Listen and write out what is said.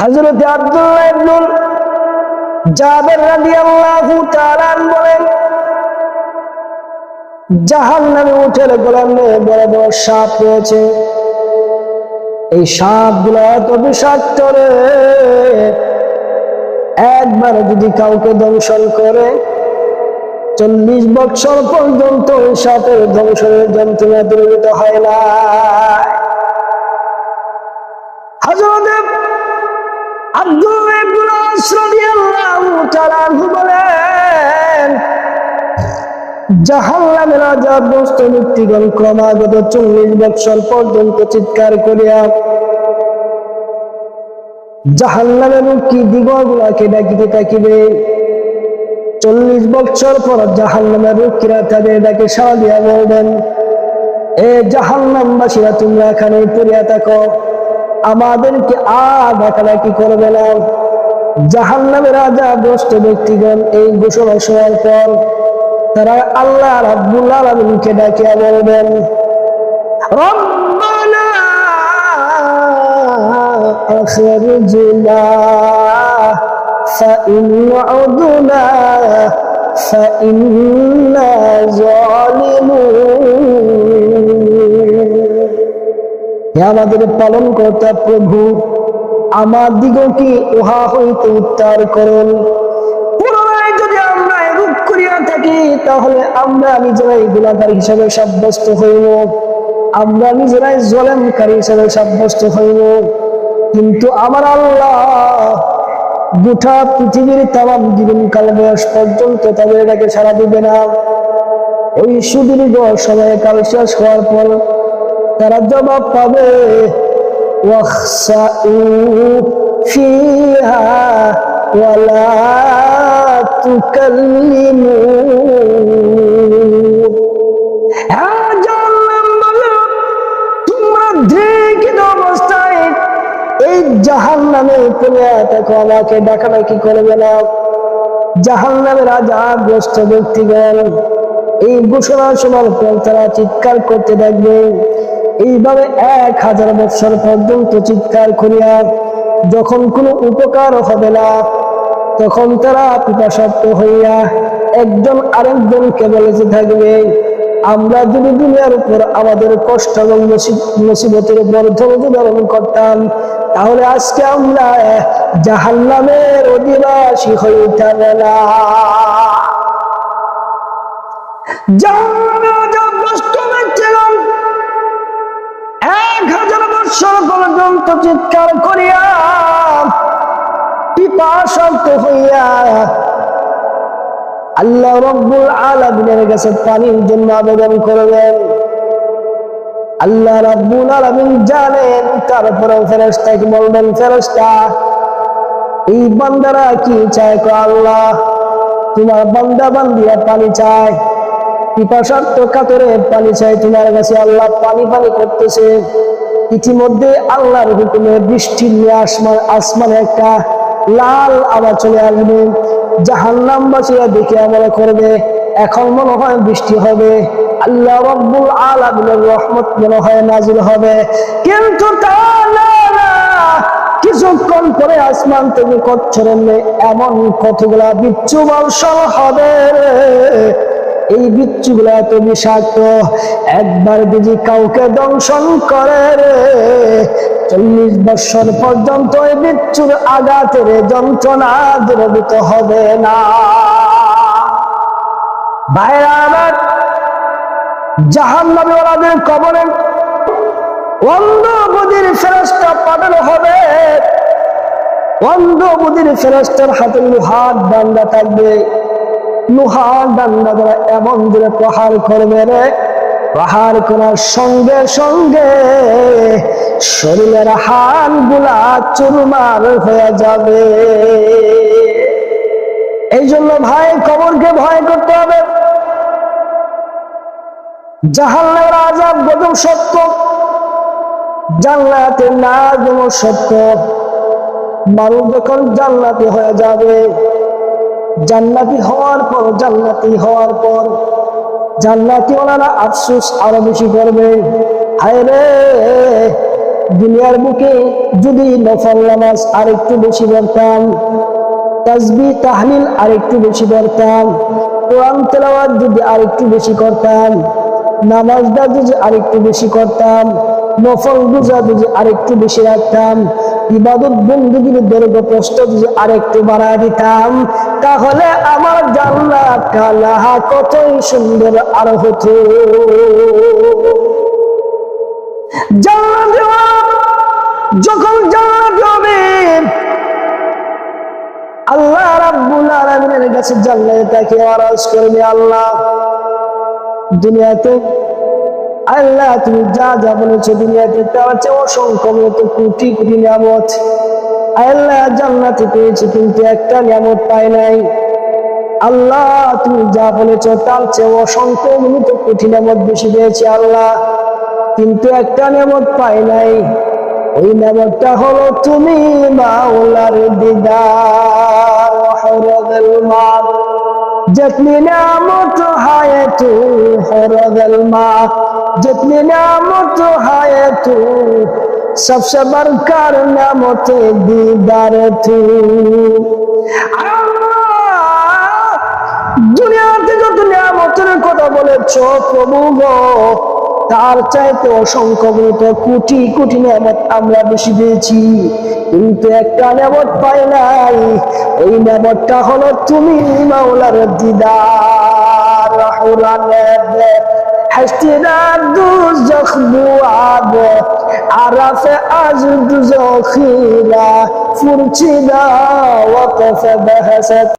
হযরত আব্দুল্লাহ ইবনে জাবের রাদিয়াল্লাহু তাআলা বলেন, জাহান্নামে উঠে গেলেন বড় বড় সাপ রয়েছে। এই সাপগুলো এত বিষাক্ত রে, একবার যদি কাউকে দংশন করে 40 বছর পর্যন্ত ওই সাপের দংশনের যন্ত্রণা দূরীভূত হয় না। হযরত আব্দুল্লাহ ইবনে আস রাদিয়াল্লাহু তাআলা বলেন, জাহান্নামের আযাবগ্রস্ত ব্যক্তিগণ ক্রমাগত 40 বছর পর্যন্ত চিৎকার করিয়া জাহান্নামের মুখী দিগগুলাকে ডাকিতে থাকিবে। 40 বছর পর জাহান্নামের রক্ষীরা তাদের ডাকে সাড়া দিয়া বলবেন, এ জাহান্নামবাসীরা, তোমরা এখানে পড়িয়া থাকো, আমাদেরকে আর ডাকাডাকি করবে না। জাহান্নামের আযাবগ্রস্ত ব্যক্তিগণ এই ঘোষণা শোনার পর তারা আল্লাহ রাব্বুল আলামিনকে ডাকিয়া বলবেন, রব্বানা আখরিজনা ফাইন উদনা ফাইন্না যালিমুন। হে আমাদের পালনকর্তা প্রভু, আমাদিগকে উহা হইতে উদ্ধার করুন। পুনরায় যদি আমরা এরূপ করিয়া থাকি, তাহলে আমরা নিজেরাই গুনাহগার হিসাবে সাব্যস্ত হইব, আমরা নিজেরাই জলেমকারী হিসাবে সাব্যস্ত হইব। কিন্তু আমার আল্লাহ গোটা পৃথিবীর তামাম জীবনকাল বয়স পর্যন্ত তাদের এটাকে সাড়া দিবে না। ওই সুদীর্ঘ সময়কাল শেষ হওয়ার পর তারা জবাব পাবে, ওয়াখসাউ ফিহা ওয়ালা তুকাল্লিমুন। তোমরা দেখিত অবস্থায় এই জাহান্নামে পড়ে থাকো, আমাকে ডাকাডাকি করবে না। জাহান্নামের আযাবগ্রস্ত ব্যক্তিগণ এই ঘোষণা শোনার পর তারা চিৎকার করতে থাকবে। এইভাবে 1000 বছর পর্যন্ত চিৎকার করিয়া যখন কোনো উপকার হবে না, তখন তারা পিপাসার্ত হইয়া একজন আরেকজনকে বলতে থাকবে, আমরা যদি দুনিয়ার উপর আমাদের কষ্ট এবং মুসিবতের উপর ধৈর্য ধারণ করতাম, তাহলে আজকে আমরা জাহান্নামের অধিবাসী হইতাম না। জাহান্নামের আযাবগ্রস্ত ব্যক্তিগণ 1000 বছর পর্যন্ত চিৎকার করিয়া পিপাসার্ত হইয়া আল্লাহ রাব্বুল আলামিনের কাছে পানির জন্য আবেদন করবেন। আল্লাহ রাব্বুল আলামিন জানেন। তারপরে ফেরেশতাকে বলবেন, ফেরেশতা, এই বান্দারা কি চায়? আল্লাহ, তোমার বান্দা বান্দিরা পানি চায়, পিপাসার্ত কাতরে পানি চায় তোমার কাছে। আল্লাহ পানি পানি করতেছে। ইতিমধ্যে আল্লাহর হুকুমে বৃষ্টি নিয়ে আসমানে একটা লাল আওয়াজ চলে আসবে। জাহান্নামবাসীরা দেখে মনে করবে এখন মনে হয় বৃষ্টি হবে, আল্লাহ রাব্বুল আলামিনের রহমত মনে হয় নাজিল হবে। কিন্তু তা না, কিছুক্ষণ পরে আসমান থেকে কচ্ছরের এমন কতগুলা বিচ্ছু বর্ষণ হবে। এই বিচ্ছুগুলা এত বিষাক্ত, একবার যদি কাউকে দংশন করে 40 বছর পর্যন্ত এই বিচ্ছুর আঘাতের যন্ত্রণা দূরীভূত হবে না। ভাইরা আমার, জাহান্নামে ওদের কবরে অন্ধ বধির ফেরেশতা পাঠানো হবে। অন্ধ বধির ফেরেশতার হাতে লোহার ডান্ডা থাকবে। লোহার ডান্ডা দ্বারা এমন জোরে প্রহার করবে রে, প্রহার করার সঙ্গে সঙ্গে শরীরের হাড়গুলা চুরমার হয়ে যাবে। এই জন্য ভাই, কবরকে ভয় করতে হবে। জাহান্নামের আযাব গজব সত্য, জান্নাতের নাযম সত্য। মানুষ যখন জান্নাতি হয়ে যাবে, জান্নাতি হওয়ার পর জান্নাতি ওনারা আফসোস আরো বেশি করবে। হায় রে, দুনিয়ার বুকে যদি নফল নামাজ আরেকটু বেশি পড়তাম, তাসবিহ তাহলিল আরেকটু বেশি পড়তাম, কোরআন তেলাওয়াত যদি আরেকটু বেশি করতাম, নামাজটা যদি আরেকটু বেশি করতাম, নফল রোজা যদি আরেকটু বেশি রাখতাম, ইবাদত বন্দেগীর দৈর্ঘ্য প্রস্থ যদি আরেকটু বাড়ায় দিতাম, তাহলে আমার জান্নাতটা লাহা কতই সুন্দর আর হতো। জান্নাত যখন জান্নাত হবে, আল্লাহ রাব্বুল আলামিনের কাছে জান্নাতে তাকে আরজ করবে, আল্লাহ দুনিয়াতে আল্লাহ তুমি যা যা বলেছো দুনিয়াতে তার চেয়ে অসংখ্য মতো কোটি কোটি নিয়ামত আল্লাহ জান্নাতে পেয়েছি, কিন্তু একটা নিয়ামত পাই নাই। আল্লাহ তুমি যা বলেছো তার চেয়ে অসংখ্য মতো কোটি নিয়ামত বেশি পেয়েছি আল্লাহ, কিন্তু একটা নিয়ামত পাই নাই। ওই নিয়ামতটা হলো তুমি মাওলার দিদার হরদল মা। जितनी नियामत है तू हरदल माँ, जितनी नियामत है तू सबसे बढ़कर नियामत दीदार तू। দুনিয়াতে যত নিয়ামতের কথা বলেছো প্রভু গো, তার চাইতে অসংখ্য কোটি কোটি নিয়ামত আমরা বেশি পেয়েছি, কিন্তু একটা নিয়ামত পাই নাই। ওই নিয়ামতটা হলো তুমি মাওলার দিদার। হাসতিনা দুজখ বুআদ আরাফে আজ দুজখিরা ফুরচিনা ওয়াকফ বাহাসাত।